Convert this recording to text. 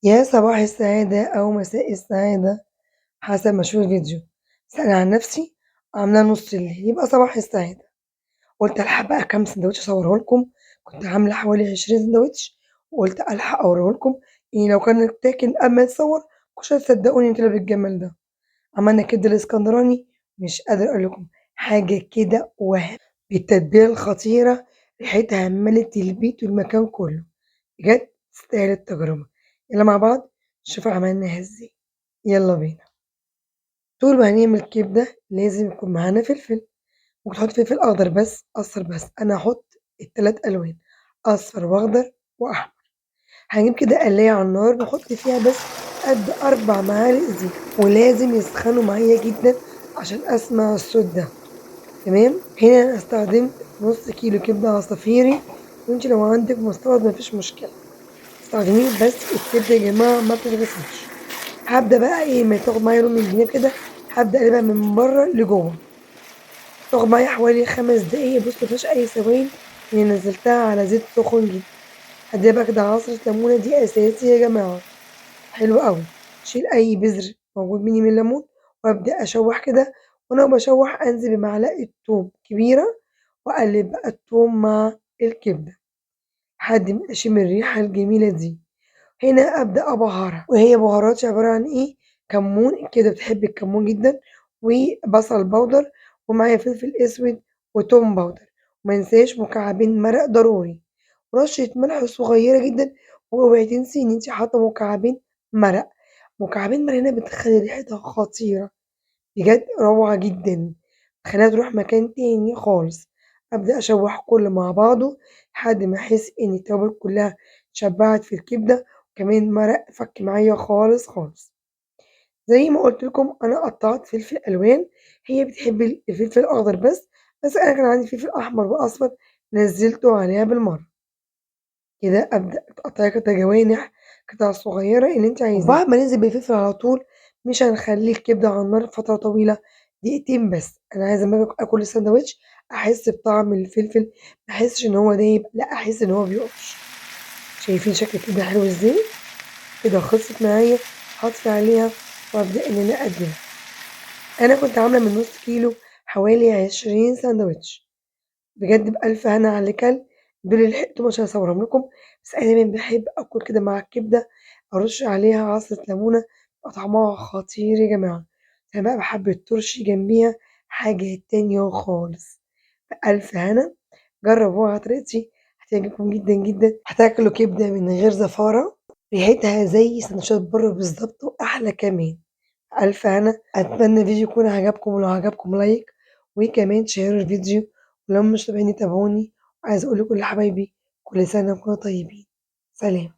يا صباح السعادة أو مساء السعادة حسب ما أشوف الفيديو، بس أنا عن نفسي عاملاه نُص الليل يبقى صباح السعادة، قُلت ألحق بقى كام ساندوتش أصوره لكم، كنت عاملة حوالي 20 ساندوتش وقُلت ألحق أوريه لكم، يعني لو كان اتاكل قبل ما يتصور مش هتصدقوني طلع بالجمال ده. عملنا كبدة الإسكندراني مش قادرة أقول لكم حاجة كده بالتتبيلة الخطيرة ريحتها ملت البيت والمكان كله، بجد تستاهل التجربة. يلا مع بعض نشوف عملناها إزاي، يلا بينا. طول ما هنعمل كبدة لازم يكون معانا فلفل، ممكن تحط فلفل أخضر بس أصفر بس، أنا هاحط ال3 ألوان أصفر وأخضر وأحمر. هنجيب كده قلاية على النار نحط فيها بس قد 4 معالق زيت، ولازم يسخنوا معايا جدًا عشان أسمع الصوت ده، تمام؟ هنا أنا استخدمت نُص كيلو كبدة عصافيري، وأنتِ لو عندِك مستورد ما فيش مشكلة، استخدميه بس الكبدة يا جماعة ما بتتغسلش. هابدأ بقى إيه، أمّا تاخد معايا لون من الجناب كده، هابدأ أقلبها من برّه لجوّه، تاخد معايا حوالي 5 دقايق بُص ما فيهاش أي سوائل، لإني نزّلتها على زيت سخن جدًا. هادّيها بقى كده عصرة ليمونة دي أساسي يا جماعة، حلو أوي. أشيل أي بذر موجود مني من الليمون، وأبدأ أشوّح كده، وأنا باشوّح أنزل بمعلقة توم كبيرة، وأقلب بقى التوم مع الكبدة لحد ما أشم الريحة الجميلة دي. هنا أبدأ أبهّرها، وهي بهاراتي عبارة عن إيه، كمون الكبدة بتحب الكمون جدًا، وبصل باودر، ومعايا فلفل أسود وتوم باودر، وما انساش مكعبين مرق ضروري، ورشة ملح صغيرة جدًا، واوعي تنسي إن أنتِ حاطة مكعبين مرق، مكعبين مرق هنا بتخلّي ريحتها خطيرة، بجد روعة جدًا، بتخلّيها تروح مكان تاني خالص. أبدأ أشوّح كلّه مع بعضه لحد ما أحس إن التوابل كلّها اتشبعت في الكبدة، وكمان المرق فَك معايا خالص، خالص. زي ما قُلت لكم أنا قطّعت فلفل ألوان، هي بتحب الفلفل الأخضر بس، بس أنا كان عندي فلفل أحمر وأصفر نزّلته عليها بالمَرّة. كده أبدأ تقطّعي قطع جوانح، قطع صغيّرة اللي أنتِ عايزاه. وبعد ما ننزل بالفلفل على طول مش هنخلّي الكبدة على النار فترة طويلة، دقيقتين بس. أنا عايزة أمّا آجي آكل الساندوتش أحس بطعم الفلفل، ما أحسش إن هو دايب، لأ أحس إن هو بيقرش. شايفين شكل الكبدة حلو إزاي؟ كده خلصت معايا، هاطفي عليها وأبدأ إن أنا أقدّمها. أنا كنت عاملة من نُص كيلو حوالي 20 ساندوتش. بجد بألف هنا على اللي كَل، دول اللي لحقت مش هاصورهم لكم، بس أنا دايمًا باحب آكل كده مع الكبدة، أرُش عليها عصرة ليمونة، بيبقى طعمها خطير يا جماعة، أنا بقى بحبة تُرشي جنبيها حاجة تانية خالص، بألف هنا، جربوها على طريقتي هتعجبكم جدًا، جدًا، هتاكلوا كبدة من غير زفارة، ريحتها زي سندوتشات برّه بالضبط وأحلى كمان. ألف هنا، أتمنى الفيديو يكون عجبكم، ولو عجبكم لايك، وكمان شيروا الفيديو، ولو مش متابعيني تابعوني، وعايزة أقول لكل حبايبي كل سنة وأنتم طيبين، سلام.